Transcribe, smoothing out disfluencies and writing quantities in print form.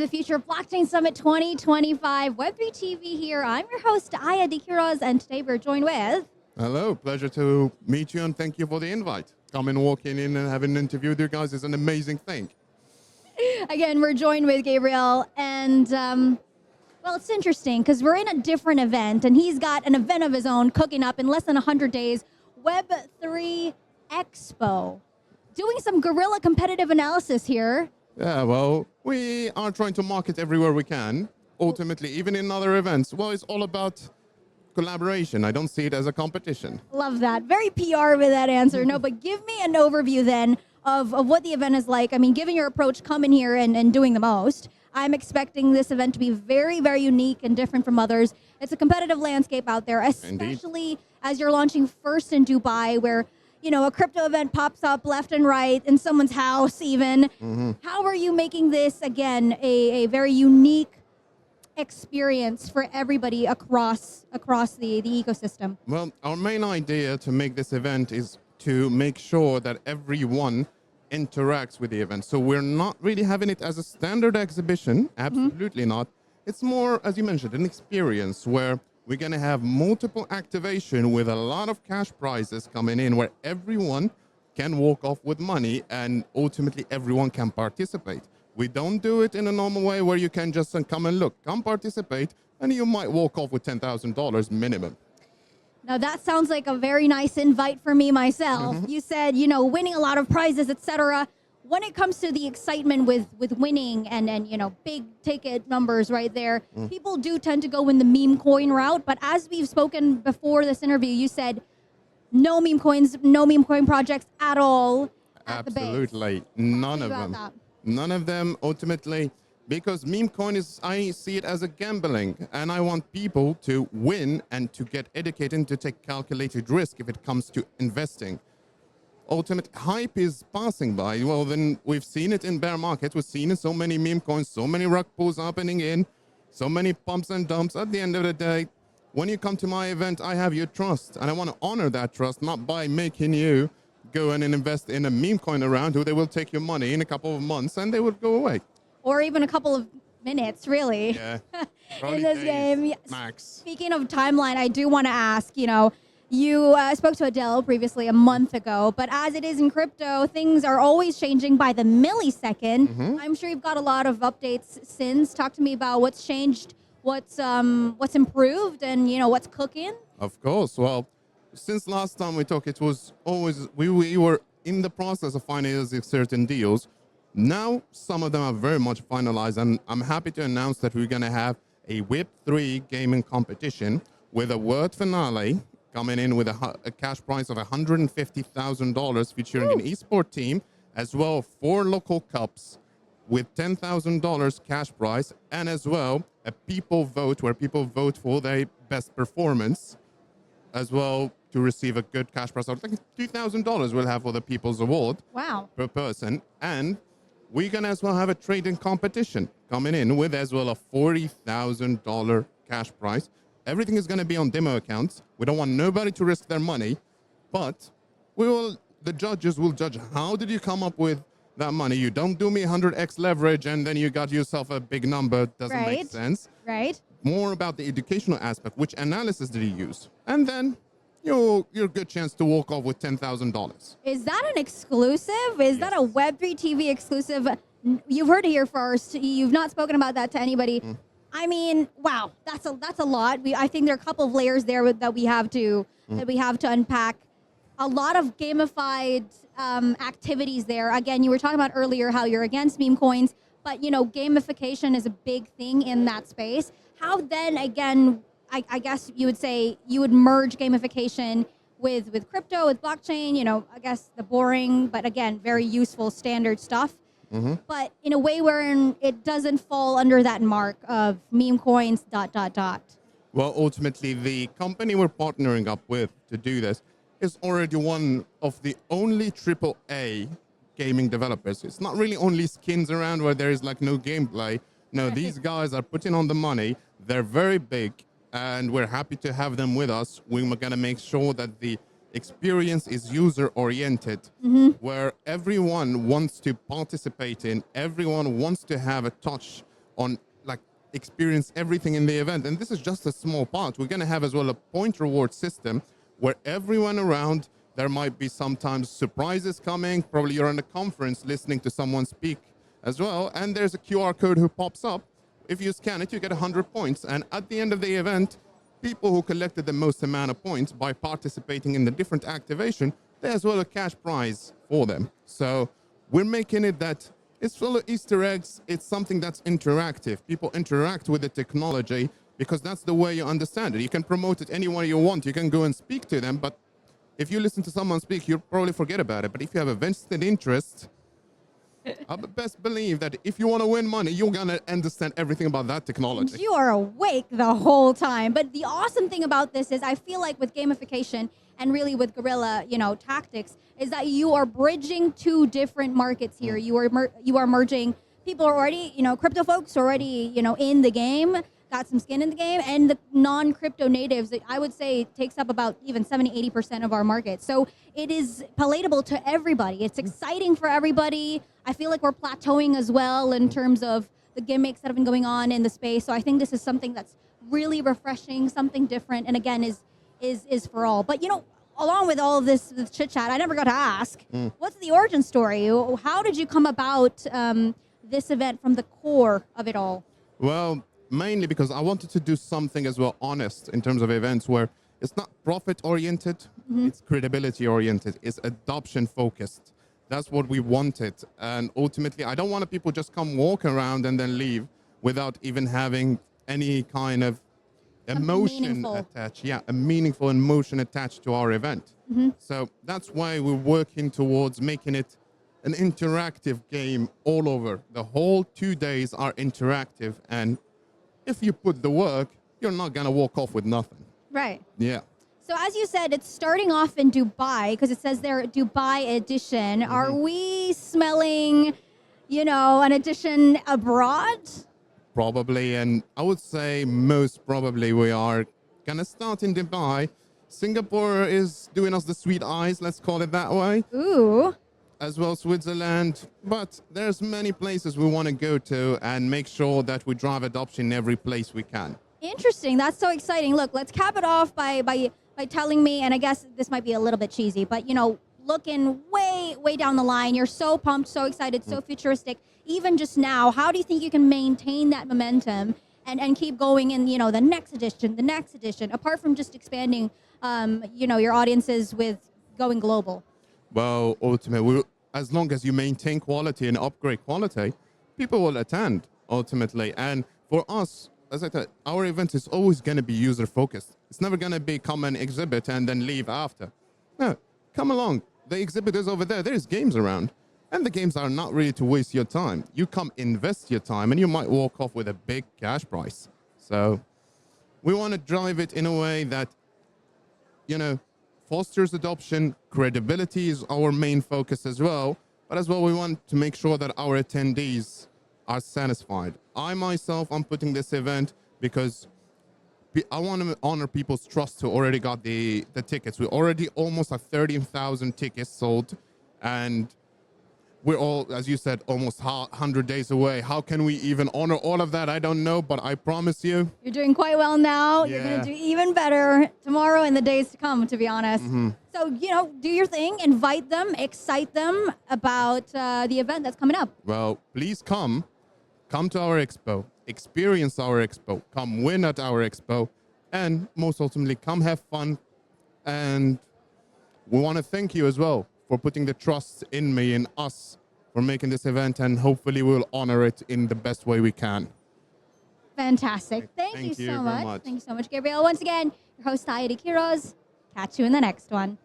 the Future of Blockchain Summit 2025. Web3 TV here. I'm your host, Aya Dikiraz, and today we're joined with... Hello, pleasure to meet you and thank you for the invite. Coming, walking in and having an interview with you guys is an amazing thing. Again, we're joined with Gabriel, and well, it's interesting because we're in a different event, and he's got an event of his own cooking up in less than 100 days, Web3 Expo. Doing some guerrilla competitive analysis here. Yeah, well, we are trying to market everywhere we can. Ultimately, even in other events, well, it's all about collaboration. I don't see it as a competition. Love that. Very PR with that answer. No, but give me an overview then of what the event is like. I mean, given your approach coming here and doing the most, I'm expecting this event to be very, very unique and different from others. It's a competitive landscape out there, especially Indeed. As you're launching first in Dubai, where you know, a crypto event pops up left and right in someone's house even. How are you making this, again, a very unique experience for everybody across the ecosystem? Well, our main idea to make this event is to make sure that everyone interacts with the event. So we're not really having it as a standard exhibition, absolutely not. It's more, as you mentioned, an experience where we're going to have multiple activation with a lot of cash prizes coming in where everyone can walk off with money and ultimately everyone can participate. We don't do it in a normal way where you can just come and look, come participate, and you might walk off with $10,000 minimum. Now that sounds like a very nice invite for me myself. You said, you know, winning a lot of prizes, etc. When it comes to the excitement with winning and you know, big ticket numbers right there, people do tend to go in the meme coin route. But as we've spoken before this interview, you said no meme coins, no meme coin projects at all at Absolutely. the base. None of them. None of them ultimately, because meme coin is, I see it as a gambling, and I want people to win and to get educated and to take calculated risk if it comes to investing. Ultimate hype is passing by. Well, then we've seen it in bear markets. We've seen it so many meme coins, so many rug pulls happening in, so many pumps and dumps. At the end of the day, when you come to my event, I have your trust, and I want to honor that trust, not by making you go in and invest in a meme coin around who they will take your money in a couple of months and they will go away. Or even a couple of minutes, really. Yeah. In this game. Max. Speaking of timeline, I do want to ask, you know, you spoke to Adele previously a month ago, but as it is in crypto, things are always changing by the millisecond. I'm sure you've got a lot of updates since. Talk to me about what's changed, what's improved, and you know what's cooking. Of course. Well, since last time we talked, it was always we were in the process of finalizing certain deals. Now some of them are very much finalized, and I'm happy to announce that we're going to have a Web3 gaming competition with a world finale coming in with a cash prize of $150,000 featuring an esports team, as well 4 local cups with $10,000 cash prize, and as well a people vote where people vote for their best performance, as well to receive a good cash prize. I think $2,000 we'll have for the People's Award. Wow. Per person. And we're going to as well have a trading competition coming in with as well a $40,000 cash prize. Everything is going to be on demo accounts. We don't want nobody to risk their money, but the judges will judge how did you come up with that money. You don't do me 100x leverage and then you got yourself a big number. Doesn't make sense. Right. More about the educational aspect. Which analysis did you use? And then you're a good chance to walk off with $10,000. Is that an exclusive? Is that a Web3 TV exclusive? You've heard it here first. You've not spoken about that to anybody. I mean, wow, that's a lot. I think there are a couple of layers there that we have to unpack. A lot of gamified activities there. Again, you were talking about earlier how you're against meme coins, but you know, gamification is a big thing in that space. How then, again, I guess you would say you would merge gamification with crypto, with blockchain, you know, I guess the boring, but again, very useful standard stuff. But in a way where it doesn't fall under that mark of meme coins, ... Well, ultimately, the company we're partnering up with to do this is already one of the only AAA gaming developers. It's not really only skins around where there is like no gameplay. No, these guys are putting on the money. They're very big, and we're happy to have them with us. We're going to make sure that the experience is user-oriented, where everyone wants to participate in, everyone wants to have a touch on like experience everything in the event. And this is just a small part. We're going to have as well a point reward system where everyone around, there might be sometimes surprises coming. Probably you're in a conference listening to someone speak as well. And there's a QR code who pops up. If you scan it, you get 100 points. And at the end of the event, people who collected the most amount of points by participating in the different activation, there's as well a cash prize for them. So we're making it that it's full of Easter eggs. It's something that's interactive. People interact with the technology because that's the way you understand it. You can promote it any way you want. You can go and speak to them, but if you listen to someone speak, you'll probably forget about it. But if you have a vested interest, I best believe that if you want to win money, you're going to understand everything about that technology. And you are awake the whole time. But the awesome thing about this is I feel like with gamification and really with guerrilla, tactics, is that you are bridging two different markets here. You are merging people are already, crypto folks already, in the game, got some skin in the game, and the non-crypto natives, I would say, takes up about even 70-80% of our market. So it is palatable to everybody. It's exciting for everybody. I feel like we're plateauing as well in terms of the gimmicks that have been going on in the space. So I think this is something that's really refreshing, something different, and again is for all. But along with all of this chit chat, I never got to ask, what's the origin story? How did you come about this event from the core of it all? Well, mainly because I wanted to do something as well honest in terms of events where it's not profit oriented, it's credibility oriented, it's adoption focused. That's what we wanted. And ultimately, I don't want people just come walk around and then leave without even having any kind of emotion attached. Yeah, a meaningful emotion attached to our event. So that's why we're working towards making it an interactive game all over. The whole 2 days are interactive, and if you put the work, you're not gonna walk off with nothing. Right. Yeah. So as you said, it's starting off in Dubai because it says there Dubai edition. Are we smelling, an edition abroad? Probably, and I would say most probably we are gonna start in Dubai. Singapore is doing us the sweet eyes, let's call it that way. Ooh. As well Switzerland, but there's many places we want to go to and make sure that we drive adoption in every place we can. Interesting. That's so exciting. Look, let's cap it off by telling me, and I guess this might be a little bit cheesy, but looking way down the line, you're so pumped, so excited, so futuristic. Even just now, how do you think you can maintain that momentum and keep going in, the next edition, apart from just expanding, your audiences with going global? Well, ultimately, as long as you maintain quality and upgrade quality, people will attend ultimately. And for us, as I said, our event is always going to be user focused. It's never going to be come and exhibit and then leave after. No, come along. The exhibit is over there. There's games around. And the games are not really to waste your time. You come invest your time and you might walk off with a big cash prize. So we want to drive it in a way that, fosters adoption. Credibility is our main focus as well. But as well, we want to make sure that our attendees are satisfied. I myself, I'm putting this event because I want to honor people's trust who already got the tickets. We already almost have 13,000 tickets sold. And we're all, as you said, almost 100 days away. How can we even honor all of that? I don't know, but I promise you. You're doing quite well now. Yeah. You're going to do even better tomorrow and the days to come, to be honest. So, do your thing, invite them, excite them about the event that's coming up. Well, please come to our expo, experience our expo, come win at our expo, and most ultimately, come have fun. And we want to thank you as well for putting the trust in me and us for making this event, and hopefully we'll honor it in the best way we can. Fantastic. Thank you so much. Thank you so much, Gabriel. Once again, your host, Taidi Quiroz. Catch you in the next one.